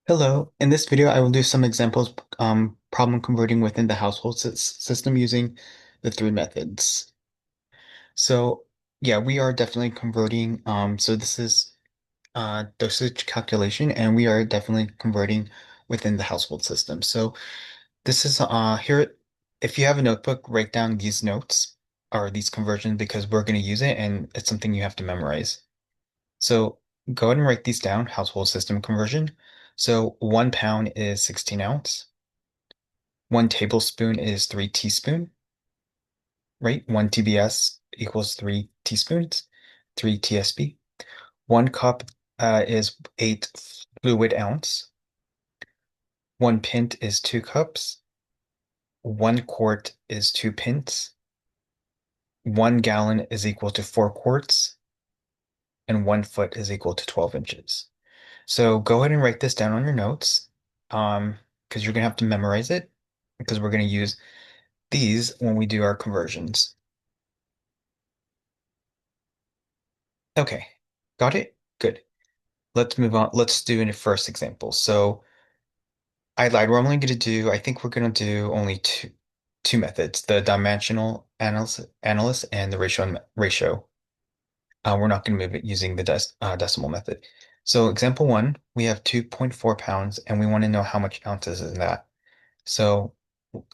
Hello. In this video, I will do some examples problem converting within the household system using the three methods. So yeah, we are definitely converting. So this is dosage calculation, and we are definitely converting within the household system. So this is here. If you have a notebook, write down these notes or these conversions because we're going to use it, and it's something you have to memorize. So go ahead and write these down, household system conversion. So 1 pound is 16 ounce. 1 tablespoon is 3 teaspoon, right? 1 TBS equals 3 teaspoons, 3 TSP. 1 cup is 8 fluid ounce. 1 pint is 2 cups. 1 quart is 2 pints. 1 gallon is equal to 4 quarts. And 1 foot is equal to 12 inches. So go ahead and write this down on your notes, because you're gonna have to memorize it because we're gonna use these when we do our conversions. Okay, got it? Good. Let's move on. Let's do a first example. So I lied. We're only gonna do, I think we're gonna do only two methods, the dimensional analysis and the ratio. We're not going to move it using the decimal method. So example one, we have 2.4 pounds and we want to know how much ounces is that. So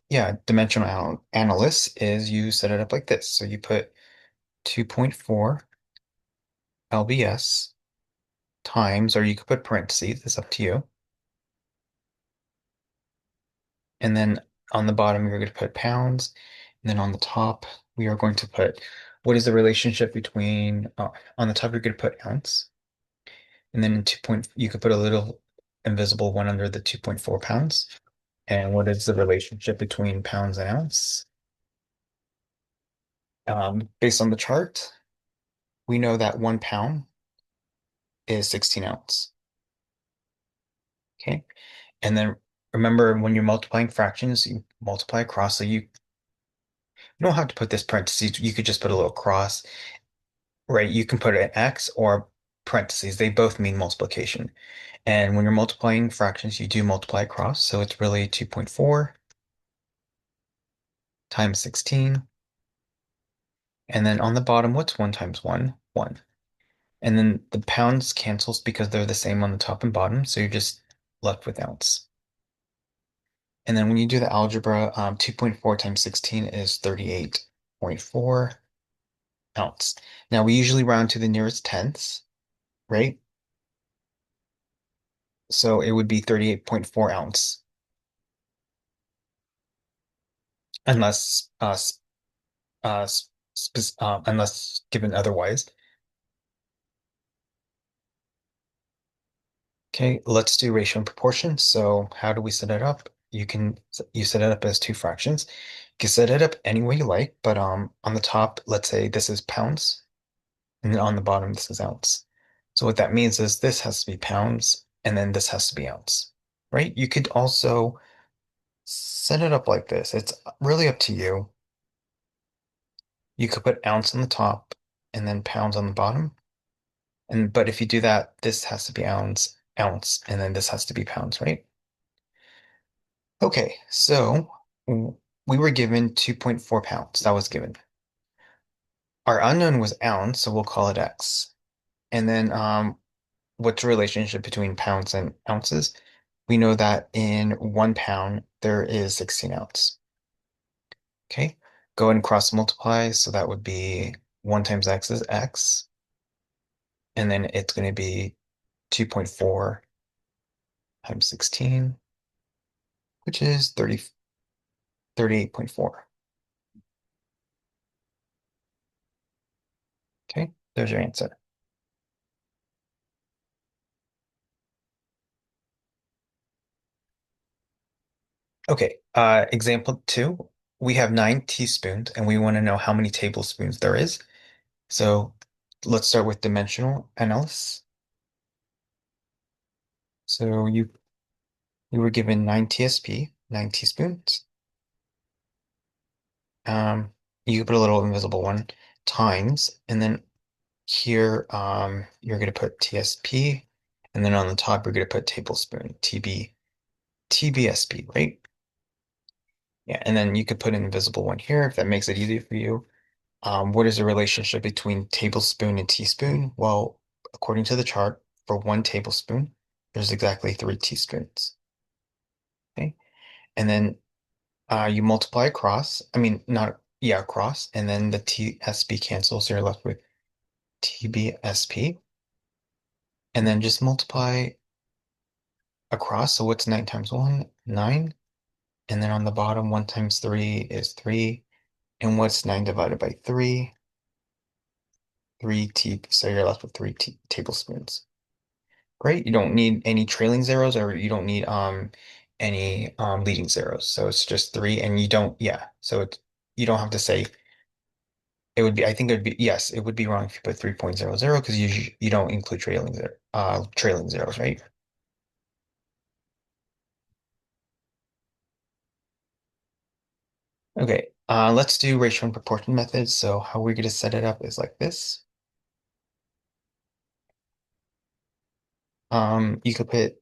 yeah, dimensional analysis is you set it up like this. So you put 2.4 lbs times, or you could put parentheses, it's up to you. And then on the bottom, you're going to put pounds. And then on the top, we are going to put what is the relationship between, on the top, you're going to put ounce. And then in you could put a little invisible one under the 2.4 pounds. And what is the relationship between pounds and ounce? Based on the chart, we know that 1 pound is 16 ounce. Okay. And then remember when you're multiplying fractions, you multiply across. So you don't have to put this parentheses. You could just put a little cross, right? You can put an X or parentheses. They both mean multiplication. And when you're multiplying fractions, you do multiply across. So it's really 2.4 times 16. And then on the bottom, what's 1 times 1? 1. And then the pounds cancels because they're the same on the top and bottom. So you're just left with ounce. And then when you do the algebra, 2.4 times 16 is 38.4 ounce. Now we usually round to the nearest tenths, right? So it would be 38.4 ounce, unless unless given otherwise. Okay, let's do ratio and proportion. So how do we set it up? You set it up as two fractions. You can set it up any way you like, but on the top, let's say this is pounds, and then on the bottom this is ounce. So what that means is this has to be pounds, and then this has to be ounce, right? You could also set it up like this. It's really up to you. You could put ounce on the top and then pounds on the bottom. But if you do that, this has to be ounce, and then this has to be pounds, right? Okay, so we were given 2.4 pounds. That was given. Our unknown was ounce, so we'll call it X. And then what's the relationship between pounds and ounces? We know that in 1 pound, there is 16 ounce. Okay, go ahead and cross multiply. So that would be 1 times X is X. And then it's going to be 2.4 times 16, which is 38.4. Okay, there's your answer. Okay, example two, we have 9 teaspoons and we want to know how many tablespoons there is. So let's start with dimensional analysis. So you were given 9 TSP, 9 teaspoons. You could put a little invisible one times, and then here you're going to put TSP, And then on the top, you're going to put tablespoon, TBSP, right? Yeah, and then you could put an invisible one here if that makes it easier for you. What is the relationship between tablespoon and teaspoon? Well, according to the chart, for 1 tablespoon, there's exactly 3 teaspoons. Okay. And then you multiply across. I mean, not, yeah, across. And then the TSP cancels. So you're left with TBSP. And then just multiply across. So what's 9 times 1? 9. And then on the bottom, 1 times 3 is 3. And what's 9 divided by 3? 3 so you're left with 3 tablespoons. Great. You don't need any trailing zeros or you don't need any leading zeros. So it's just 3 and you don't, yeah. So it's you don't have to say it would be, I think it would be, yes, it would be wrong if you put 3.00 because you don't include trailing zeros, right? Okay. Let's do ratio and proportion methods. So how we're going to set it up is like this. You could put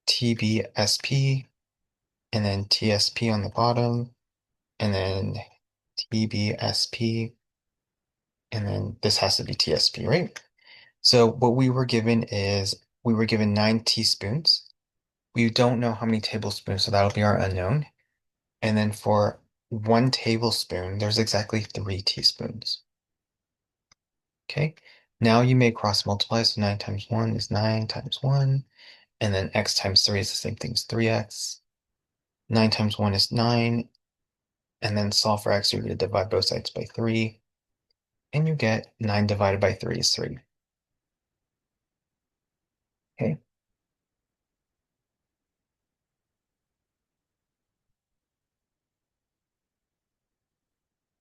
TBSP and then TSP on the bottom, and then TBSP, and then this has to be TSP, right? So what we were given is we were given 9 teaspoons. We don't know how many tablespoons, so that'll be our unknown. And then for 1 tablespoon, there's exactly 3 teaspoons. Okay. Now you may cross multiply. So 9 times 1 is 9 times 1. And then x times 3 is the same thing as 3x. 9 times 1 is 9. And then solve for x, you're going to divide both sides by 3. And you get 9 divided by 3 is 3. Okay.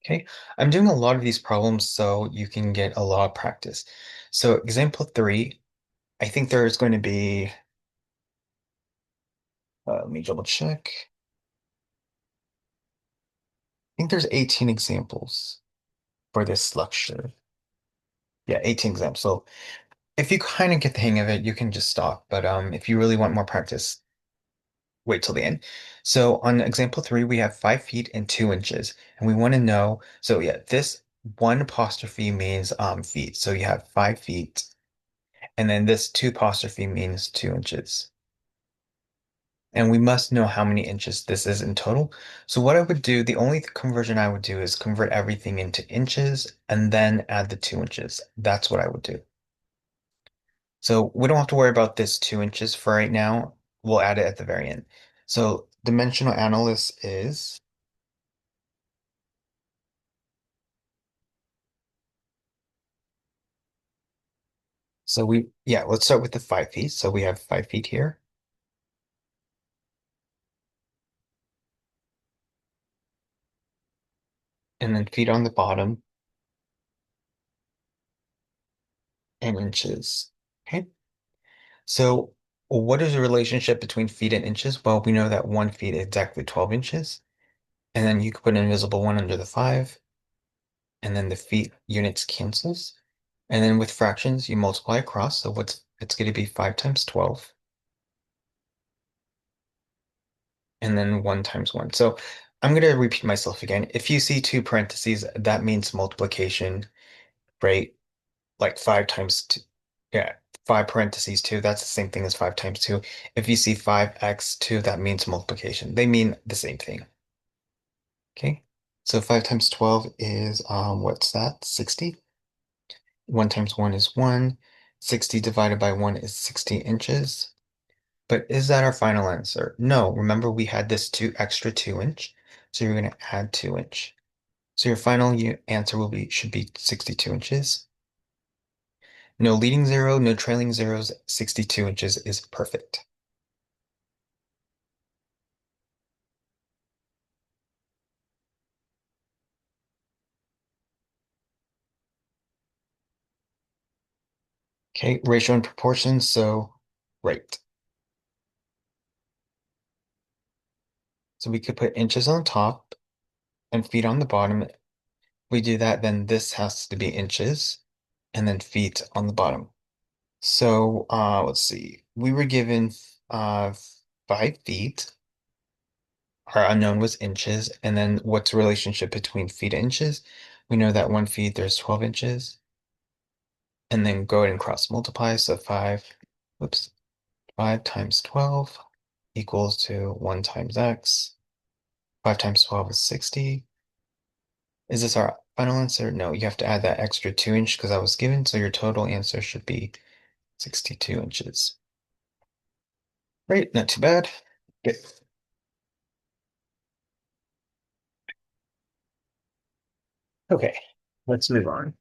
Okay. I'm doing a lot of these problems so you can get a lot of practice. So example 3, I think there is going to be, let me double check. I think there's 18 examples for this lecture. Yeah, 18 examples. So if you kind of get the hang of it, you can just stop. But if you really want more practice, wait till the end. So on example 3, we have 5 feet and 2 inches. And we want to know, so yeah, this one apostrophe means feet. So you have 5 feet. And then this two apostrophe means 2 inches. And we must know how many inches this is in total. So what I would do, the only conversion I would do is convert everything into inches and then add the 2 inches. That's what I would do. So we don't have to worry about this 2 inches for right now. We'll add it at the very end. So dimensional analysis is, so yeah, let's start with the 5 feet. So we have 5 feet here and then feet on the bottom and inches. Okay. So what is the relationship between feet and inches? Well, we know that 1 feet is exactly 12 inches. And then you could put an invisible one under the 5. And then the feet units cancels. And then with fractions, you multiply across. So it's going to be 5 times 12. And then 1 times 1. So I'm going to repeat myself again. If you see 2 parentheses, that means multiplication, right? Like 5 times 2. Yeah, 5 parentheses 2, that's the same thing as 5 times 2. If you see 5x2, that means multiplication. They mean the same thing. Okay. So 5 times 12 is, what's that? 60. 1 times 1 is 1. 60 divided by 1 is 60 inches. But is that our final answer? No. Remember, we had this extra 2 inch. So you're going to add 2 inch. So your final answer should be 62 inches. No leading zero, no trailing zeros. 62 inches is perfect. Okay, ratio and proportions. So, right. So we could put inches on top and feet on the bottom. If we do that, then this has to be inches and then feet on the bottom. So, let's see. We were given uh 5 feet. Our unknown was inches, and then what's the relationship between feet and inches? We know that 1 feet there's 12 inches, and then go ahead and cross multiply. So whoops, 5 times 12 equals to 1 times x. 5 times 12 is 60. Is this our final answer? No, you have to add that extra 2 inch because I was given, so your total answer should be 62 inches. Right, not too bad. Good. Okay, let's move on.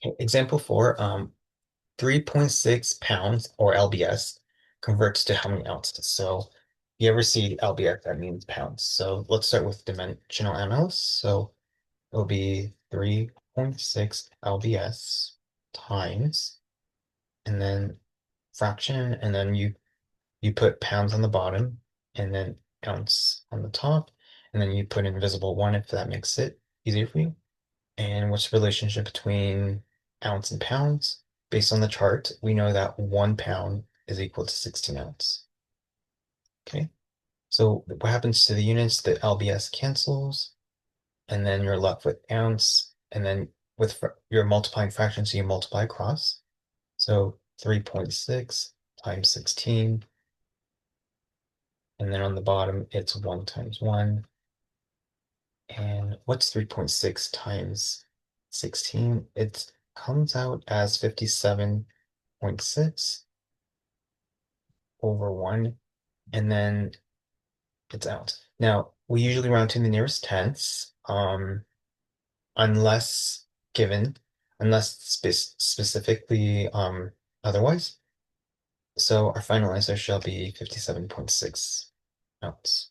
Okay, example four, 3.6 pounds or lbs converts to how many ounces? So you ever see lbs, that means pounds. So let's start with dimensional analysis. So it'll be 3.6 lbs times, and then fraction, and then you put pounds on the bottom, and then ounce on the top, and then you put invisible one if that makes it easier for you. And what's the relationship between ounce and pounds? Based on the chart, we know that 1 pound is equal to 16 ounce. Okay, so what happens to the units? The LBS cancels, and then you're left with ounce, and then with you're multiplying fractions, so you multiply across. So 3.6 times 16, and then on the bottom, it's 1 times 1. And what's 3.6 times 16? It comes out as 57.6 over 1, and then it's out. Now, we usually round to the nearest tenths, unless given, unless specifically otherwise. So our final answer shall be 57.6 ounce.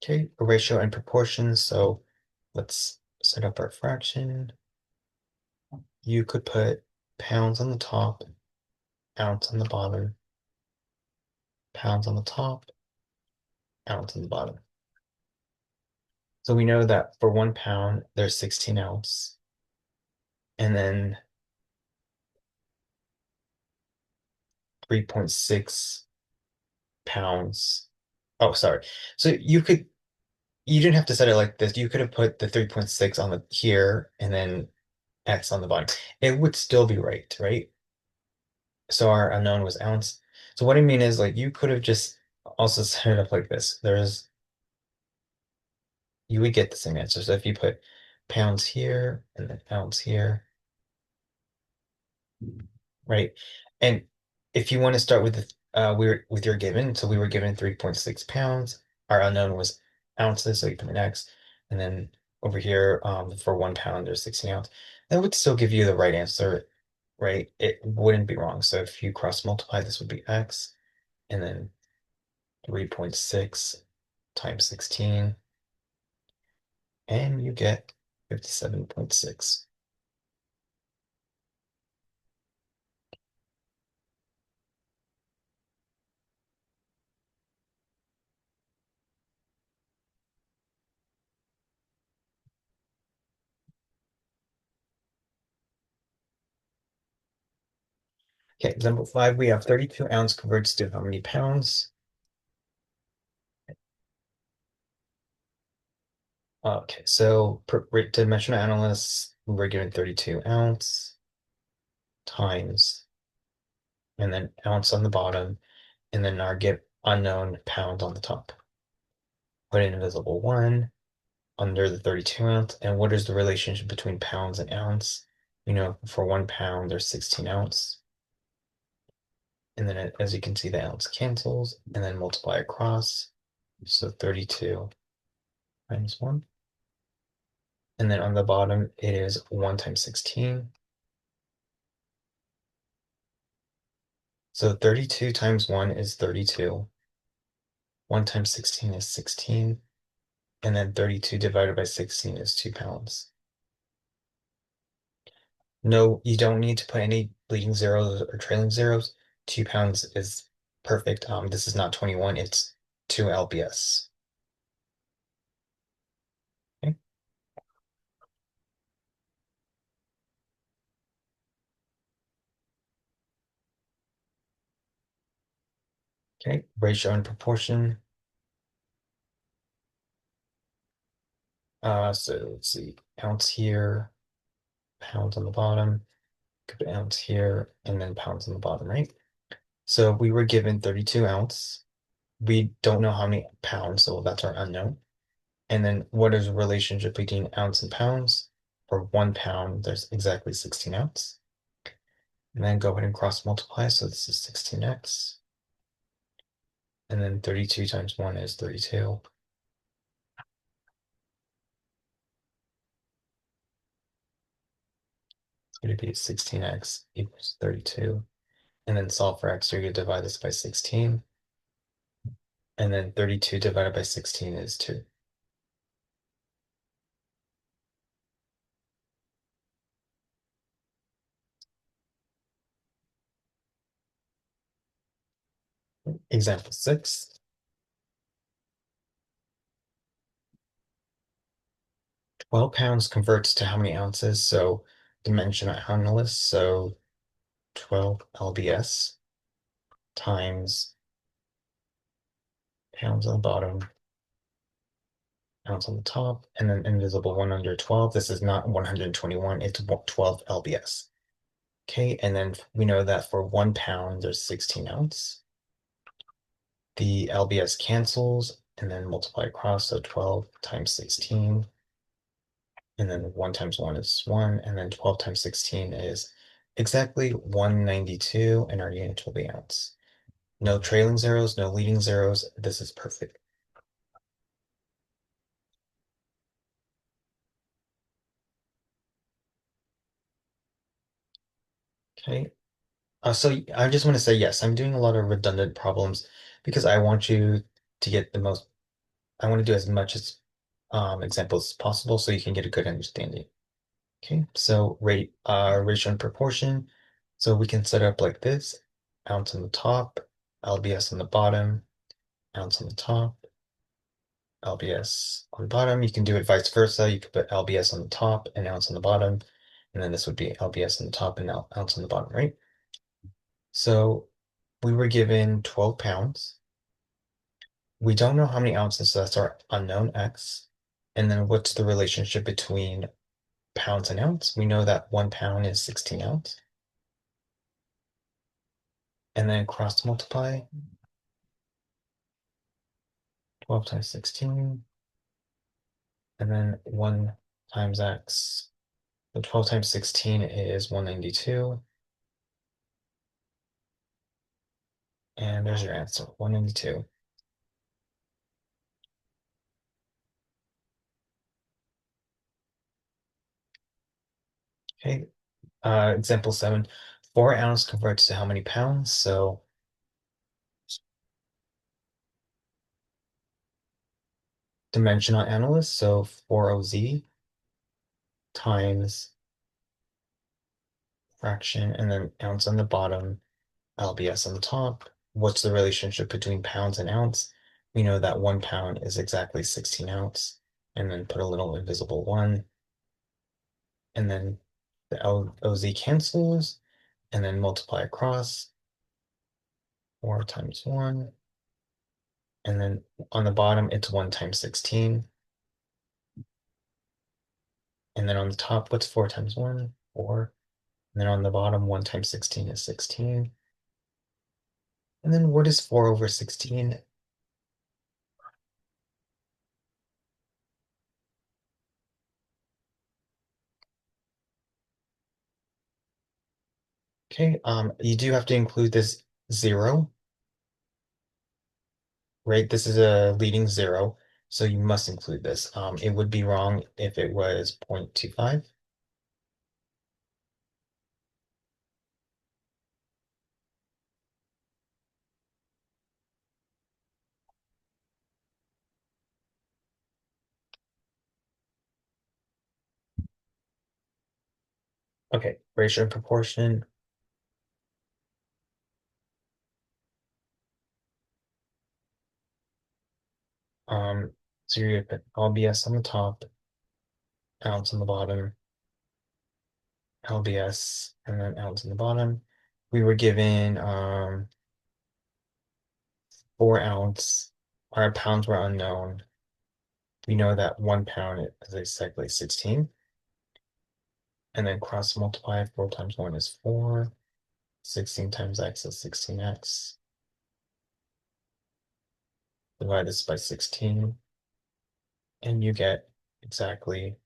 Okay, a ratio and proportions. So let's set up our fraction. You could put pounds on the top, ounce on the bottom, pounds on the top, ounce on the bottom. So we know that for 1 pound, there's 16 ounce. And then 3.6 pounds. Oh, sorry. So you didn't have to set it like this. You could have put the 3.6 on the here and then X on the bottom. It would still be right, right? So our unknown was ounce. So what I mean is like you could have just also set it up like this. You would get the same answer. So if you put pounds here and then ounce here, right? And if you want to start with with your given, so we were given 3.6 pounds. Our unknown was ounces, so you put an X, and then over here, for 1 pound, there's 16 ounce. That would still give you the right answer, right? It wouldn't be wrong. So if you cross multiply, this would be X, and then 3.6 times 16, and you get 57.6. Okay, example five, we have 32 ounce converts to how many pounds? Okay, so per dimensional analysts, we're given 32 ounce times, and then ounce on the bottom, and then our get unknown pound on the top. Put in invisible one under the 32 ounce, and what is the relationship between pounds and ounce? You know, for 1 pound, there's 16 ounce. And then as you can see, the ounce cancels, and then multiply across. So 32 times 1. And then on the bottom, it is 1 times 16. So 32 times 1 is 32. 1 times 16 is 16. And then 32 divided by 16 is 2 pounds. No, you don't need to put any leading zeros or trailing zeros. 2 pounds is perfect. This is not 21, it's 2 lbs. Okay, okay. Ratio and proportion. So let's see, ounce here, pounds on the bottom, could put ounce here, and then pounds on the bottom, right? So we were given 32 ounce. We don't know how many pounds, so that's our unknown. And then what is the relationship between ounce and pounds? For 1 pound, there's exactly 16 ounce. And then go ahead and cross multiply. So this is 16x. And then 32 times 1 is 32. It's going to be 16x equals 32. And then solve for x, so you're going to divide this by 16. And then 32 divided by 16 is 2. Example 6. 12 pounds converts to how many ounces? So dimension analysis. So 12 lbs times pounds on the bottom, pounds on the top, and then invisible 1 under 12. This is not 121, it's 12 lbs. Okay, and then we know that for 1 pound, there's 16 ounce. The lbs cancels, and then multiply across, so 12 times 16, and then 1 times 1 is 1, and then 12 times 16 is exactly 192, and our unit will be ounce. No trailing zeros, no leading zeros. This is perfect. Okay. So I just want to say yes, I'm doing a lot of redundant problems because I want you to get the most, I want to do as much as examples as possible so you can get a good understanding. Okay, so ratio and proportion. So we can set up like this, ounce on the top, lbs on the bottom, ounce on the top, lbs on the bottom. You can do it vice versa. You could put lbs on the top and ounce on the bottom, and then this would be lbs on the top and ounce on the bottom, right? So we were given 12 pounds. We don't know how many ounces, so that's our unknown x. And then what's the relationship between pounds and ounce? We know that 1 pound is 16 ounce. And then cross multiply 12 times 16, and then 1 times x. So 12 times 16 is 192. And there's your answer, 192. Okay, example 7. 4 ounce converts to how many pounds? So dimensional analysis, so 4OZ times fraction, and then ounce on the bottom, lbs on the top. What's the relationship between pounds and ounce? We know that 1 pound is exactly 16 ounce, and then put a little invisible 1, and then the LOZ cancels, and then multiply across 4 times 1, and then on the bottom it's 1 times 16, and then on the top, what's 4 times 1? 4. And then on the bottom, 1 times 16 is 16. And then what is 4 over 16? Okay, you do have to include this 0, right? This is a leading 0, so you must include this. It would be wrong if it was 0.25. Okay, ratio and proportion. So you're gonna put LBS on the top, ounce on the bottom, LBS, and then ounce on the bottom. We were given 4 ounce. Our pounds were unknown. We know that 1 pound is exactly 16. And then cross multiply 4 times 1 is 4. 16 times x is 16x. Divide this by 16, and you get exactly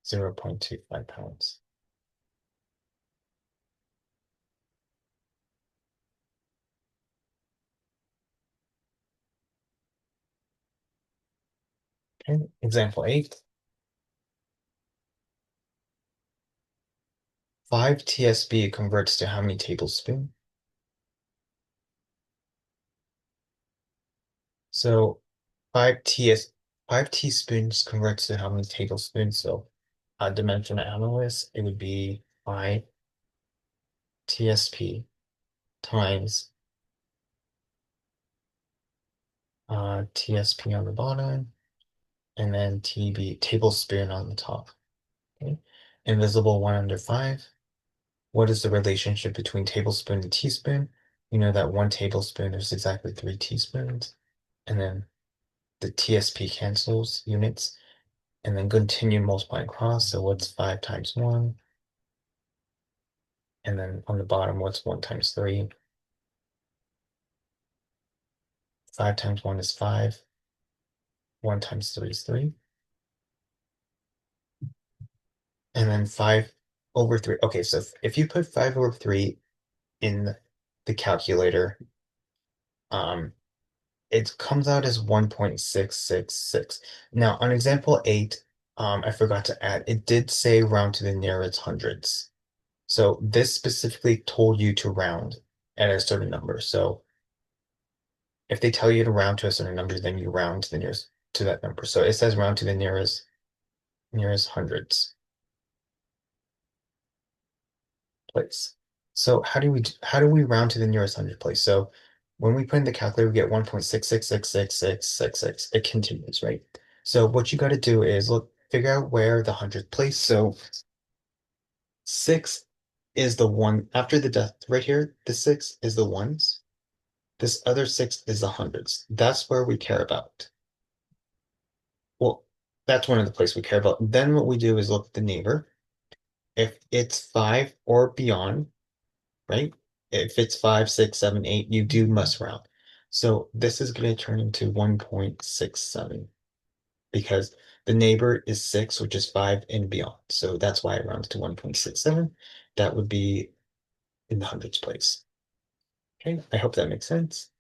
0.25 pounds. Okay, example 8. 5 TSB converts to how many tablespoons? So 5 teaspoons converts to how many tablespoons? So dimension analysis, it would be 5 TSP times TSP on the bottom, and then TB tablespoon on the top. Okay. Invisible 1 under 5. What is the relationship between tablespoon and teaspoon? You know that 1 tablespoon is exactly 3 teaspoons. And then the TSP cancels units. And then continue multiplying across. So what's 5 times 1? And then on the bottom, what's 1 times 3? 5 times 1 is 5. 1 times 3 is 3. And then 5 over 3. Okay, so if you put 5 over 3 in the calculator, um, it comes out as 1.666. Now, on example 8, I forgot to add, it did say round to the nearest hundreds. So this specifically told you to round at a certain number. So if they tell you to round to a certain number, then you round to the nearest to that number. So it says round to the nearest hundreds place. So how do we round to the nearest hundred place? So when we put in the calculator, we get 1.6666666. It continues, right? So what you got to do is figure out where the hundredth place. So 6 is the one after the death right here. The 6 is the ones. This other 6 is the hundreds. That's where we care about. Well, that's one of the places we care about. Then what we do is look at the neighbor. If it's 5 or beyond, right? If it's 5, 6, 7, 8, you do must round. So this is going to turn into 1.67 because the neighbor is 6, which is 5 and beyond. So that's why it rounds to 1.67. That would be in the hundreds place. Okay, I hope that makes sense.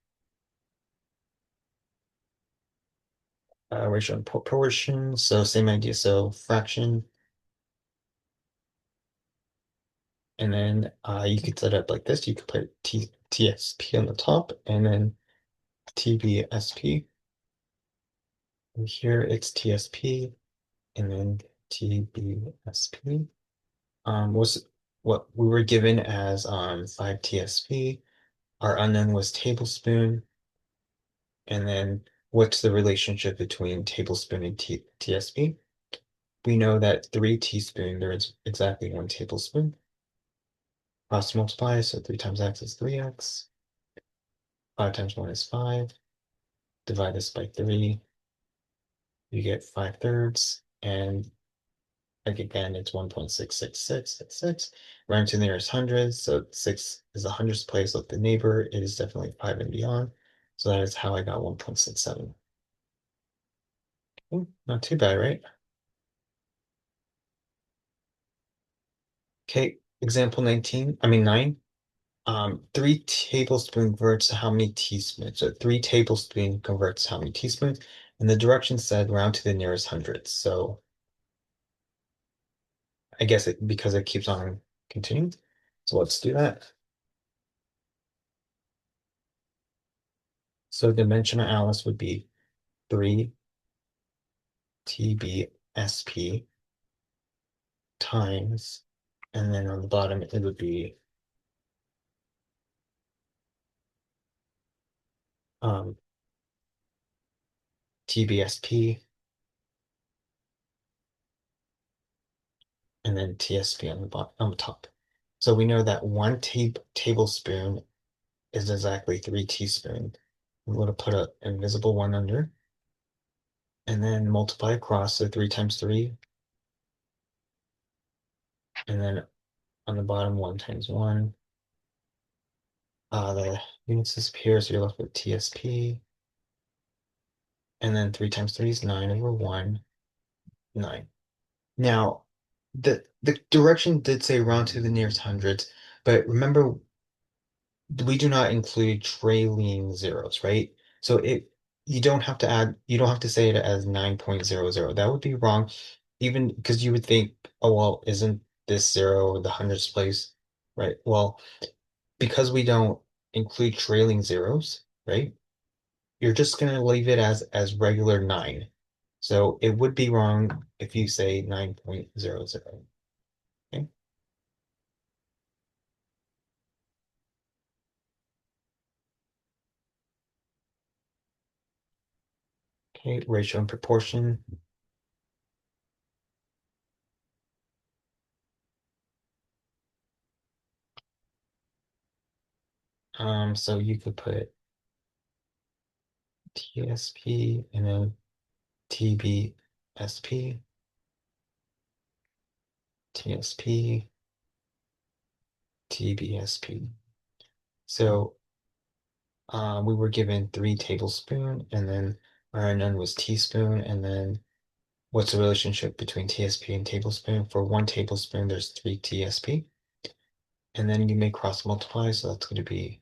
Ratio and proportion, so same idea. So fraction, and then you could set it up like this. You could put TSP on the top, and then TBSP. And here it's TSP, and then TBSP. Was what we were given as 5 TSP. Our unknown was tablespoon, and then what's the relationship between tablespoon and TSP? We know that 3 teaspoons, there is exactly 1 tablespoon. Cross multiply, so 3 times x is 3x. 5 times 1 is 5. Divide this by 3. You get 5/3. And like again, it's 1.66666. Round to the nearest hundreds. So 6 is the hundredths place. Look, the neighbor, it is definitely 5 and beyond. So that is how I got 1.67. Not too bad, right? Okay, example 19, I mean 9. 3 tablespoons converts to how many teaspoons? So 3 tablespoons converts to how many teaspoons? And the direction said round to the nearest hundreds. So I guess because it keeps on continuing. So let's do that. So dimensional analysis would be 3 TBSP times And then on the bottom, it would be um, TBSP and then TSP on the bottom, on the top. So we know that one tablespoon is exactly 3 teaspoons. I'm going to put an invisible one under and then multiply across, so 3 times 3, and then on the bottom, 1 times 1. The units disappear, so you're left with TSP, and then 3 times 3 is 9 over 1, 9. Now, the direction did say round to the nearest hundreds, but remember, we do not include trailing zeros, right? So you don't have to say it as 9.00. That would be wrong, even because you would think, oh, well, isn't this zero the hundreds place, right? Well, because we don't include trailing zeros, right? You're just gonna leave it as regular 9. So it would be wrong if you say 9.00. Okay. Okay, ratio and proportion. So you could put TSP and then TBSP, TSP, TBSP. So we were given 3 tablespoon, and then our unknown was teaspoon, and then what's the relationship between TSP and tablespoon? For 1 tablespoon, there's 3 TSP, and then you may cross multiply, so that's going to be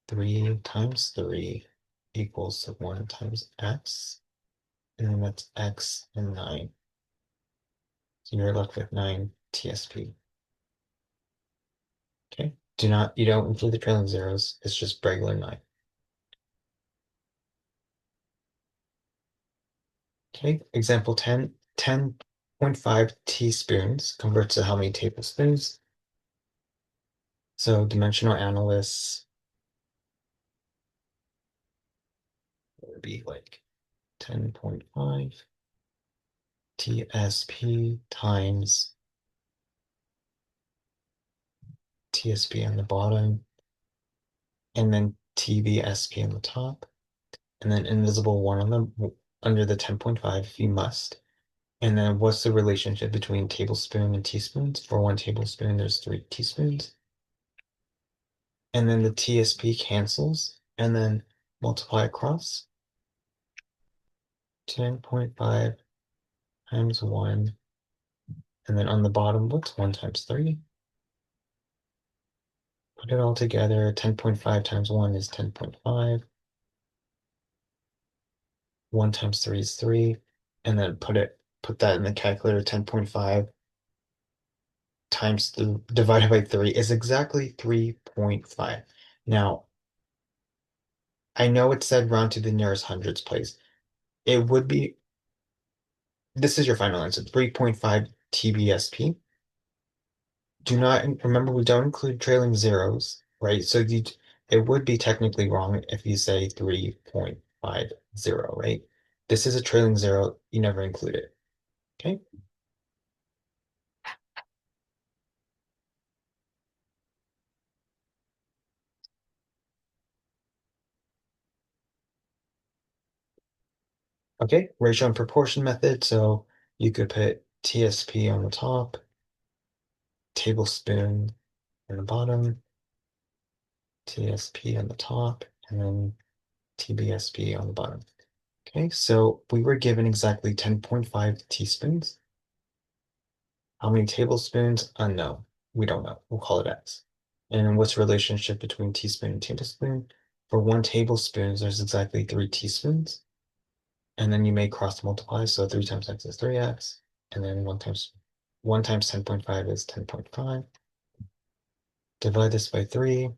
3 times 3 equals 1 times x, and then that's x and 9. So you're left with 9 TSP. Okay. You don't include the trailing zeros. It's just regular 9. Okay. Example 10, 10.5 teaspoons converts to how many tablespoons? So dimensional analysts would be like 10.5 TSP times TSP on the bottom, and then TBSP on the top, and then invisible one on the under the 10.5 if you must. And then what's the relationship between tablespoon and teaspoons? For 1 tablespoon, there's 3 teaspoons. And then the TSP cancels, and then multiply across. 10.5 times 1. And then on the bottom, what's 1 times 3? Put it all together. 10.5 times 1 is 10.5. 1 times 3 is 3. And then put that in the calculator. 10.5 times the divided by 3 is exactly 3.5. Now, I know it said round to the nearest hundreds place. It would be, this is your final answer, 3.5 TBSP. Do not, remember, we don't include trailing zeros, right? So it would be technically wrong if you say 3.50, right? This is a trailing zero, you never include it. Okay. Okay, ratio and proportion method. So you could put TSP on the top, tablespoon on the bottom, TSP on the top, and then TBSP on the bottom. Okay, so we were given exactly 10.5 teaspoons. How many tablespoons? Unknown. We don't know. We'll call it X. And what's the relationship between teaspoon and tablespoon? For 1 tablespoon, there's exactly 3 teaspoons. And then you may cross multiply. So 3 times X is 3X. And then 1 times 10.5 is 10.5. Divide this by 3.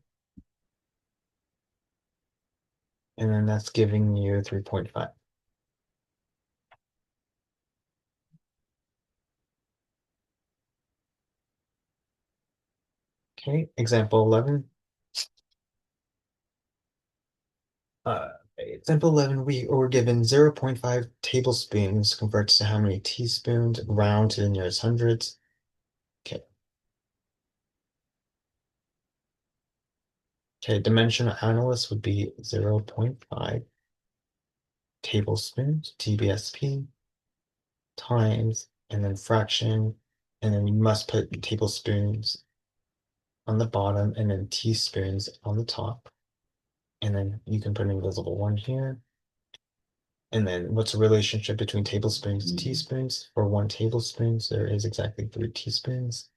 And then that's giving you 3.5. Okay, example 11. Example 11, we were given 0.5 tablespoons converts to how many teaspoons, round to the nearest hundreds. Okay. Okay, dimensional analysis would be 0.5 tablespoons, TBSP, times, and then fraction, and then you must put tablespoons on the bottom and then teaspoons on the top. And then you can put an invisible one here. And then what's the relationship between tablespoons and teaspoons? For 1 tablespoon, there is exactly 3 teaspoons.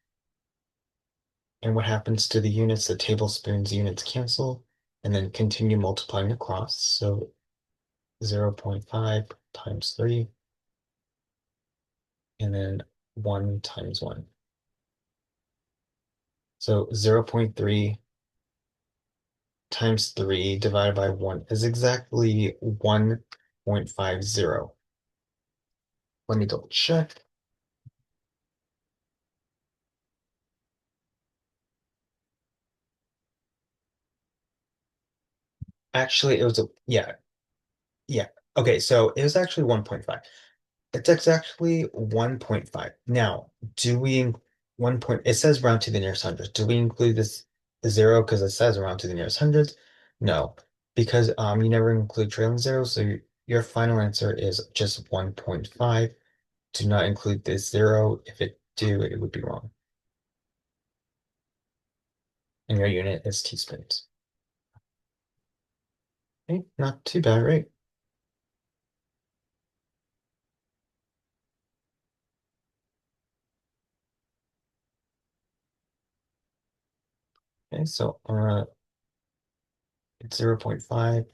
And what happens to the units? The tablespoons units cancel and then continue multiplying across. So 0.5 times 3, and then 1 times 1. So 0.3 times 3 divided by 1 is exactly 1.50. Let me double check. Actually, it was yeah, yeah. Okay, so it was actually 1.5. It's exactly 1.5. Now, do we it says round to the nearest hundreds. Do we include this zero because it says round to the nearest hundreds? No, because you never include trailing zeros, so your final answer is just 1.5. Do not include this zero. If it do, it would be wrong. And your unit is teaspoons. Okay, not too bad, right? Okay, so it's 0.5.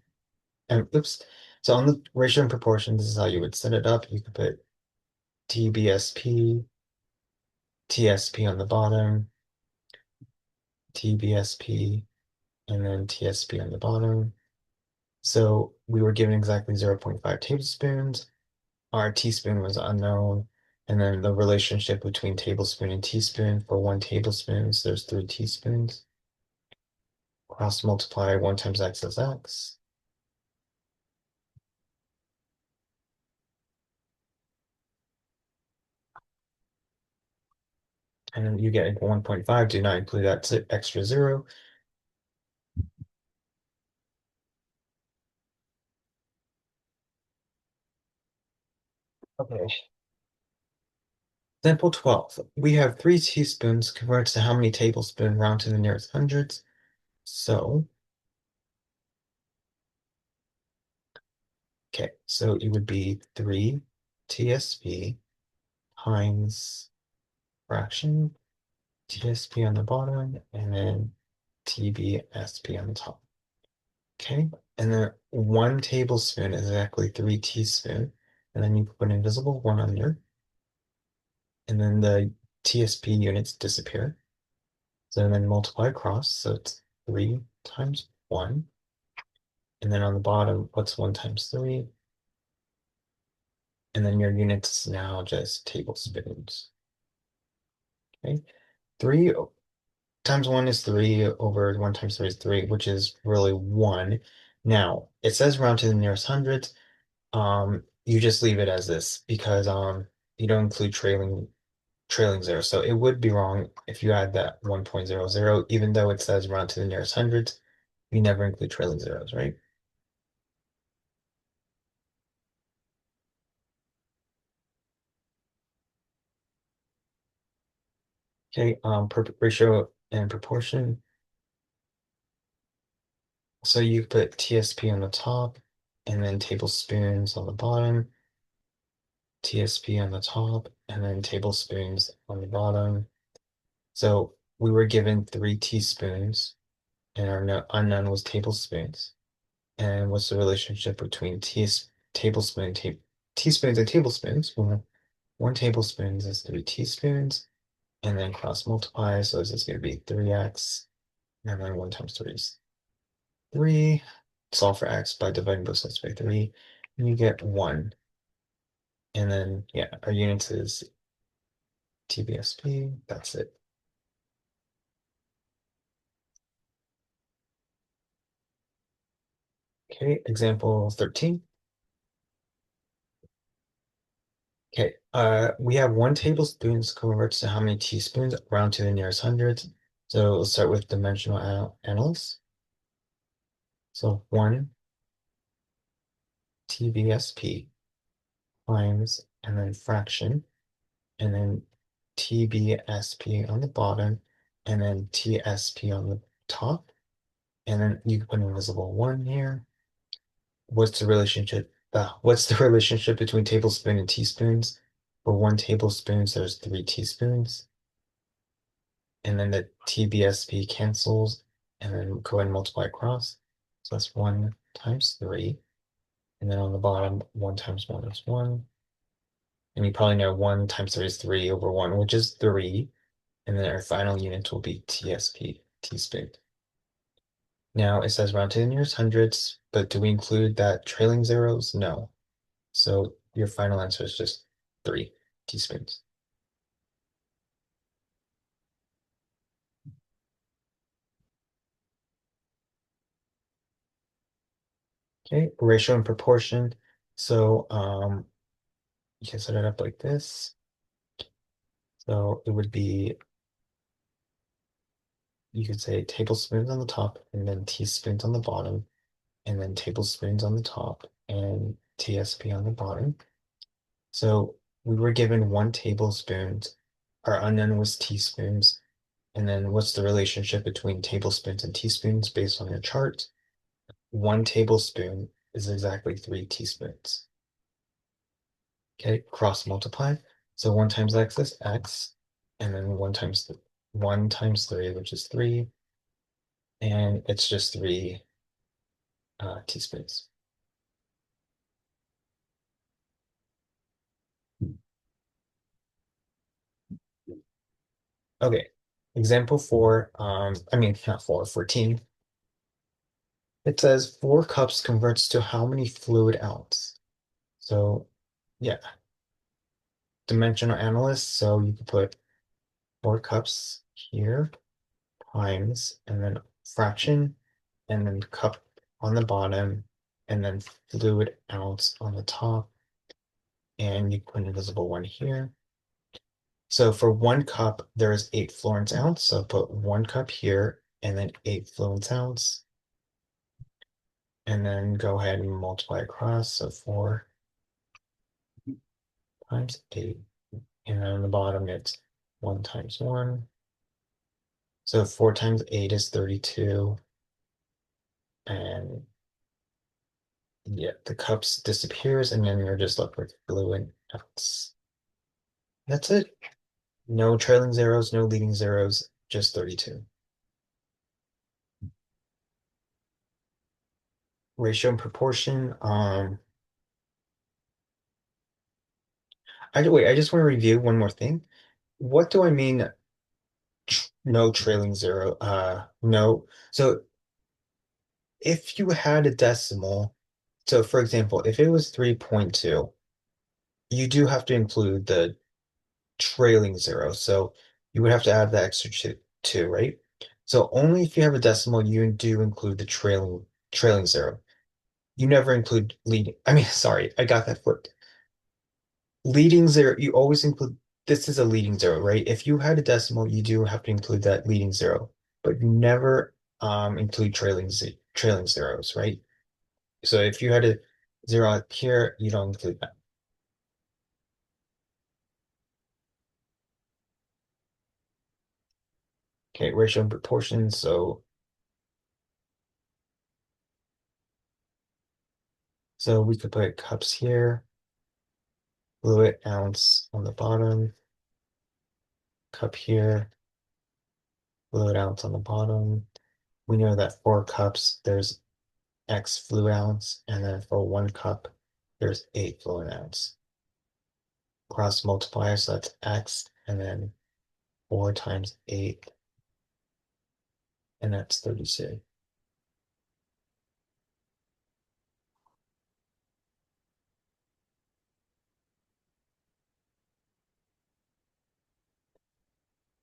And oops. So on the ratio and proportion, this is how you would set it up. You could put TBSP, TSP on the bottom, TBSP, and then TSP on the bottom. So we were given exactly 0.5 tablespoons. Our teaspoon was unknown. And then the relationship between tablespoon and teaspoon for 1 tablespoon, so there's 3 teaspoons. Cross multiply 1 times x is x. And then you get 1.5. Do not include that extra zero. Okay. Example 12. We have 3 teaspoons converts to how many tablespoons round to the nearest hundreds. So, okay, so it would be 3 TSP times fraction, TSP on the bottom, and then TBSP on the top. Okay, and then 1 tablespoon is exactly 3 teaspoons. And then you put an invisible one under, and then the TSP units disappear. So then multiply across, so it's 3 times 1. And then on the bottom, what's 1 times 3? And then your units now just tablespoons. Okay. 3 times 1 is 3 over 1 times 3 is 3, which is really 1. Now, it says round to the nearest hundreds. You just leave it as this because you don't include trailing zero. So it would be wrong if you add that 1.00, even though it says round to the nearest hundreds, you never include trailing zeros, right? Okay, ratio and proportion. So you put TSP on the top and then tablespoons on the bottom, TSP on the top, and then tablespoons on the bottom. So we were given 3 teaspoons and our unknown was tablespoons. And what's the relationship between teaspoons and tablespoons? Well, 1 tablespoon is 3 teaspoons, and then cross multiply, so this is going to be 3x, and then 1 times 3 is 3. Solve for x by dividing both sides by 3, and you get 1. And then, yeah, our units is TBSP. That's it. Okay, example 13. Okay, we have 1 tablespoon converts to how many teaspoons? Round to the nearest hundreds. So let's start with dimensional analysis. So 1 TBSP times and then fraction, and then TBSP on the bottom, and then TSP on the top. And then you can put an invisible 1 here. What's the relationship between tablespoon and teaspoons? For 1 tablespoon, there's 3 teaspoons. And then the TBSP cancels, and then go ahead and multiply across. So that's 1 times 3. And then on the bottom, 1 times 1 is 1. And you probably know 1 times 3 is 3 over 1, which is 3. And then our final unit will be TSP, teaspoon. Now it says round to the nearest hundreds, but do we include that trailing zeros? No. So your final answer is just 3 teaspoons. Okay, ratio and proportion. So you can set it up like this. So it would be, you could say tablespoons on the top and then teaspoons on the bottom, and then tablespoons on the top and TSP on the bottom. So we were given 1 tablespoon. Our unknown was teaspoons. And then what's the relationship between tablespoons and teaspoons based on your chart? 1 tablespoon is exactly 3 teaspoons. Okay, cross multiply. So 1 times x is x, and then 1 times 3, which is 3, and it's just 3 teaspoons. Okay, example 4, I mean, not 4, 14. It says 4 cups converts to how many fluid ounce? So, yeah, dimensional analyst. So you could put 4 cups here times, and then fraction, and then cup on the bottom, and then fluid ounce on the top, and you put an invisible 1 here. So for 1 cup, there is 8 fluid ounce. So put 1 cup here, and then 8 fluid ounce, and then go ahead and multiply across. So 4 times 8, and then on the bottom, it's 1 times 1. So 4 times 8 is 32, and yeah, the cups disappears, and then you're just left with fluid ounce. That's it. No trailing zeros, no leading zeros, just 32. Ratio and proportion. I just want to review one more thing. What do I mean no trailing zero? No. So if you had a decimal, so for example, if it was 3.2, you do have to include the trailing zero. So you would have to add the extra two, right? So only if you have a decimal, you do include the trailing zero. You never include leading. I mean, sorry, I got that flipped. Leading zero, you always include, this is a leading zero, right? If you had a decimal, you do have to include that leading zero, but you never include trailing zeros, right? So if you had a zero up here, you don't include that. Okay, ratio and proportion. So we could put cups here, fluid ounce on the bottom, cup here, fluid ounce on the bottom. We know that 4 cups, there's X fluid ounce, and then for 1 cup, there's 8 fluid ounce. Cross multiply, so that's X, and then 4 times 8, and that's 32.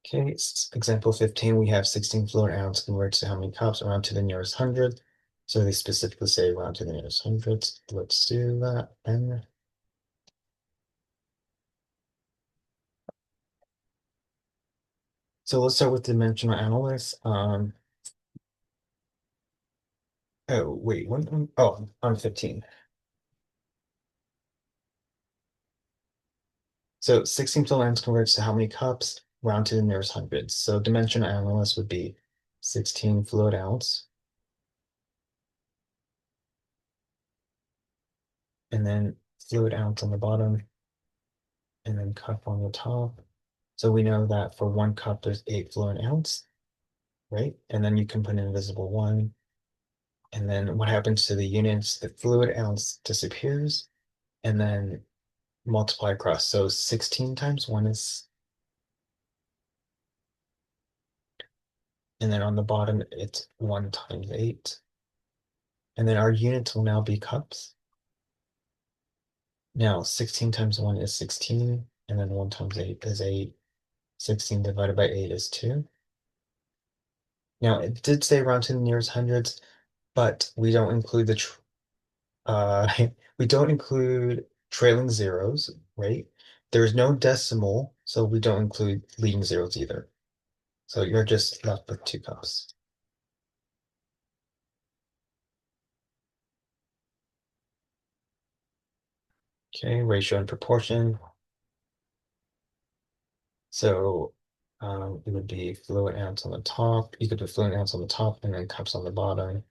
Okay, example 15, we have 16 fluid ounce converts to how many cups? Around to the nearest hundred. So they specifically say round to the nearest hundreds. Let's do that. And so let's start with dimensional analysis. Oh, wait, oh, on 15. So 16 fluid ounce converts to how many cups? Round to the nearest hundreds. So dimensional analysis would be 16 fluid ounce, and then fluid ounce on the bottom, and then cup on the top. So we know that for 1 cup, there's 8 fluid ounce, right? And then you can put an invisible one. And then what happens to the units? The fluid ounce disappears, and then multiply across. So 16 times 1 is, and then on the bottom, it's 1 times 8. And then our units will now be cups. Now, 16 times 1 is 16, and then 1 times 8 is 8. 16 divided by 8 is 2. Now, it did say round to the nearest hundreds, but we don't include uh, we don't include trailing zeros, right? There's no decimal, so we don't include leading zeros either. So you're just left with 2 cups. Okay, ratio and proportion. So it would be fluid ounce on the top. You could put fluid ounce on the top and then cups on the bottom.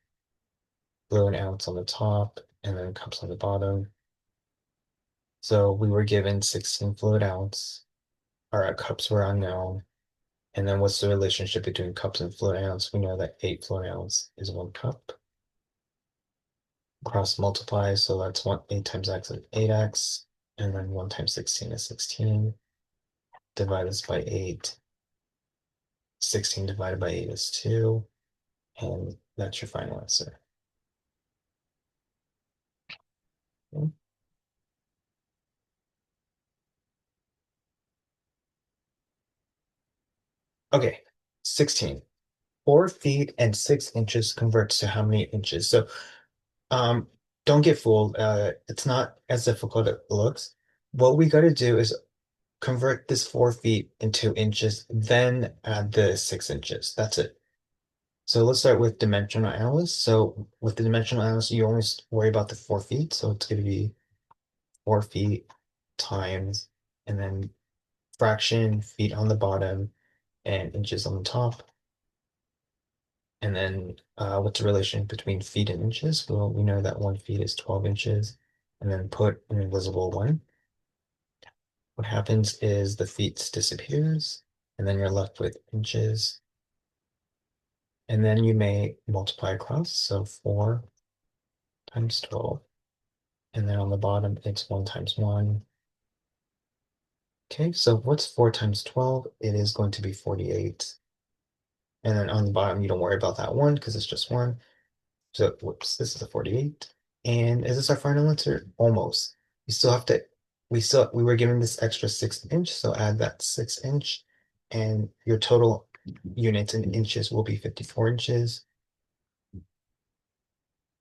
Fluid ounce on the top and then cups on the bottom. So we were given 16 fluid ounce. Our cups were unknown. And then what's the relationship between cups and fluid ounce? We know that 8 fluid ounce is 1 cup. Cross multiply, so that's 8 times x is 8x. And then 1 times 16 is 16. Divide this by 8. 16 divided by 8 is 2. And that's your final answer. Okay, 16. 4 feet and 6 inches converts to how many inches? So um, don't get fooled. It's not as difficult as it looks. What we got to do is convert this 4 feet into inches, then add the 6 inches. That's it. So let's start with dimensional analysis. So with the dimensional analysis, you always worry about the 4 feet. So it's going to be 4 feet times, and then fraction, feet on the bottom, and inches on the top. And then what's the relation between feet and inches? Well, we know that 1 feet is 12 inches, and then put an invisible one. What happens is the feet disappears, and then you're left with inches. And then you may multiply across, so 4 times 12. And then on the bottom, it's 1 times 1. Okay, so what's 4 times 12? It is going to be 48. And then on the bottom, you don't worry about that one because it's just 1. So, whoops, this is a 48. And is this our final answer? Almost. We still have to, we were given this extra 6 inch, so add that 6 inch, and your total units in inches will be 54 inches.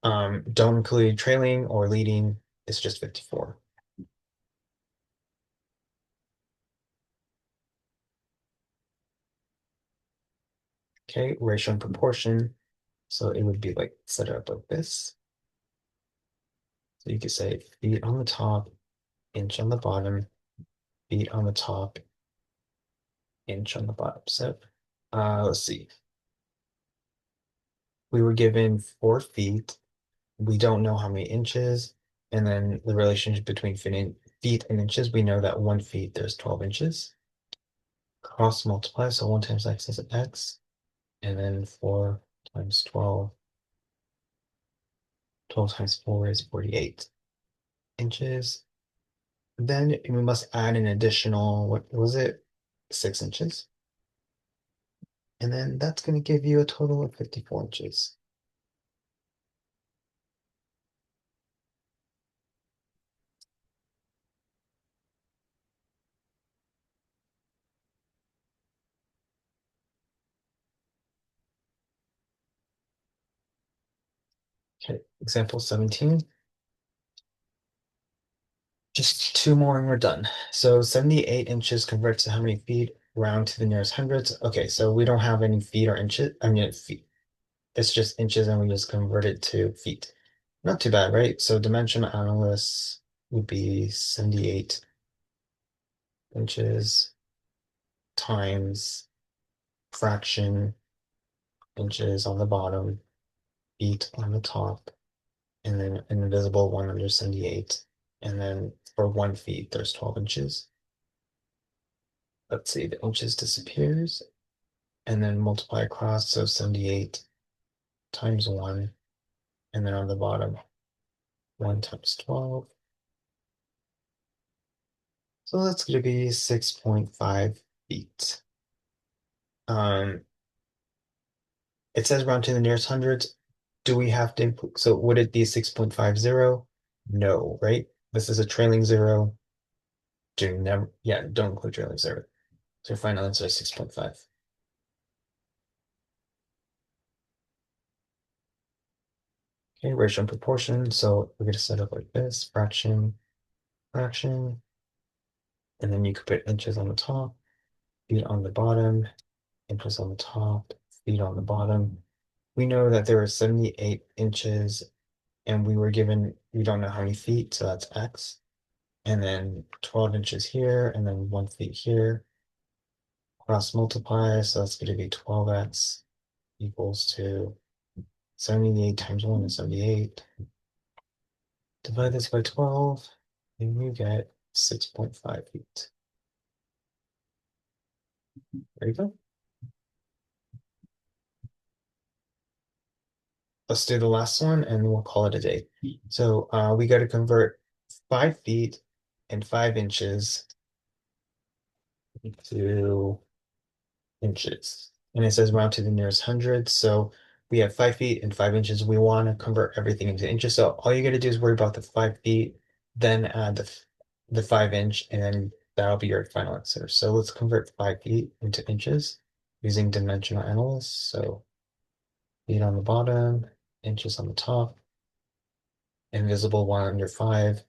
Don't include trailing or leading, it's just 54. Okay, ratio and proportion. So it would be like set it up like this. So you could say feet on the top, inch on the bottom, feet on the top, inch on the bottom. So let's see. We were given 4 feet. We don't know how many inches. And then the relationship between feet and inches, we know that 1 feet, there's 12 inches. Cross multiply, so 1 times x is x. And then 4 times 12. 12 times 4 is 48 inches. Then we must add an additional, what was it? 6 inches. And then that's going to give you a total of 54 inches. Okay, example 17. Just two more and we're done. So 78 inches converts to how many feet? Round to the nearest hundreds. Okay, so we don't have any feet or inches. I mean, feet. It's just inches and we just convert it to feet. Not too bad, right? So dimensional analysis would be 78 inches times fraction inches on the bottom, feet on the top, and then an invisible one under 78. And then for 1 feet, there's 12 inches. Let's see, the inches disappears and then multiply across. So 78 times 1. And then on the bottom, 1 times 12. So that's going to be 6.5 feet. Um, it says round to the nearest hundreds. Do we have to include, so would it be 6.50? No, right? This is a trailing zero. Do never, yeah, don't include trailing zero. So your final answer is 6.5. Okay, ratio and proportion. So we're going to set up like this, fraction, fraction, and then you could put inches on the top, feet on the bottom, inches on the top, feet on the bottom. We know that there are 78 inches and we were given, we don't know how many feet, so that's X. And then 12 inches here, and then 1 feet here. Cross multiply, so that's going to be 12x equals to 78 times 1 is 78. Divide this by 12, and you get 6.5 feet. There you go. Let's do the last one and we'll call it a day. So we got to convert 5 feet and 5 inches to inches. And it says round to the nearest hundred. So we have 5 feet and 5 inches. We want to convert everything into inches. So all you got to do is worry about the 5 feet, then add the 5 inch, and then that'll be your final answer. So let's convert 5 feet into inches using dimensional analysis. So feet on the bottom, inches on the top, invisible one under 5.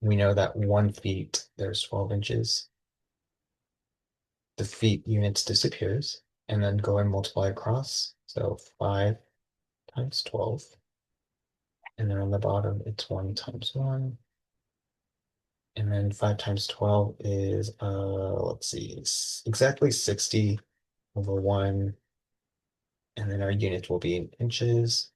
We know that 1 feet, there's 12 inches. The feet units disappears and then go and multiply across. So 5 times 12. And then on the bottom, it's 1 times 1. And then 5 times 12 is, let's see, it's exactly 60 over 1. And then our units will be in inches.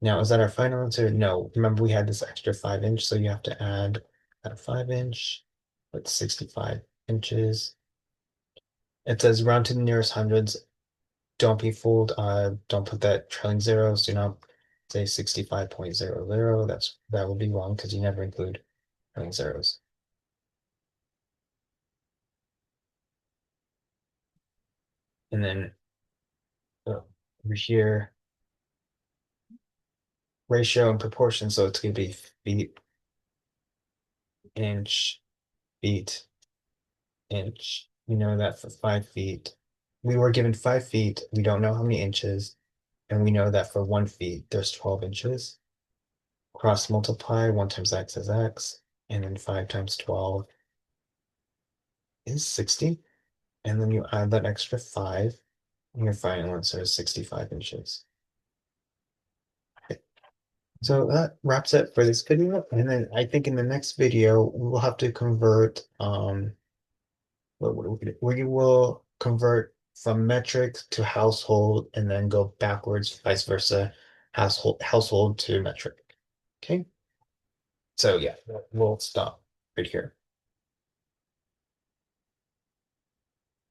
Now, is that our final answer? No. Remember, we had this extra 5 inch, so you have to add that 5 inch. That's 65 inches. It says round to the nearest hundreds. Don't be fooled. Don't put that trailing zeros. Do not say 65.00. That would be wrong because you never include trailing zeros. And then over here, ratio and proportion. So it's going to be feet, inch, feet, inch. We know that for 5 feet. We were given 5 feet. We don't know how many inches. And we know that for 1 feet, there's 12 inches. Cross multiply, 1 times x is x. And then 5 times 12 is 60. And then you add that extra 5. And your final answer is 65 inches. Okay. So that wraps it for this video. And then I think in the next video, we'll have to convert, we will convert from metric to household and then go backwards, vice versa, household to metric. Okay. So yeah, we'll stop right here.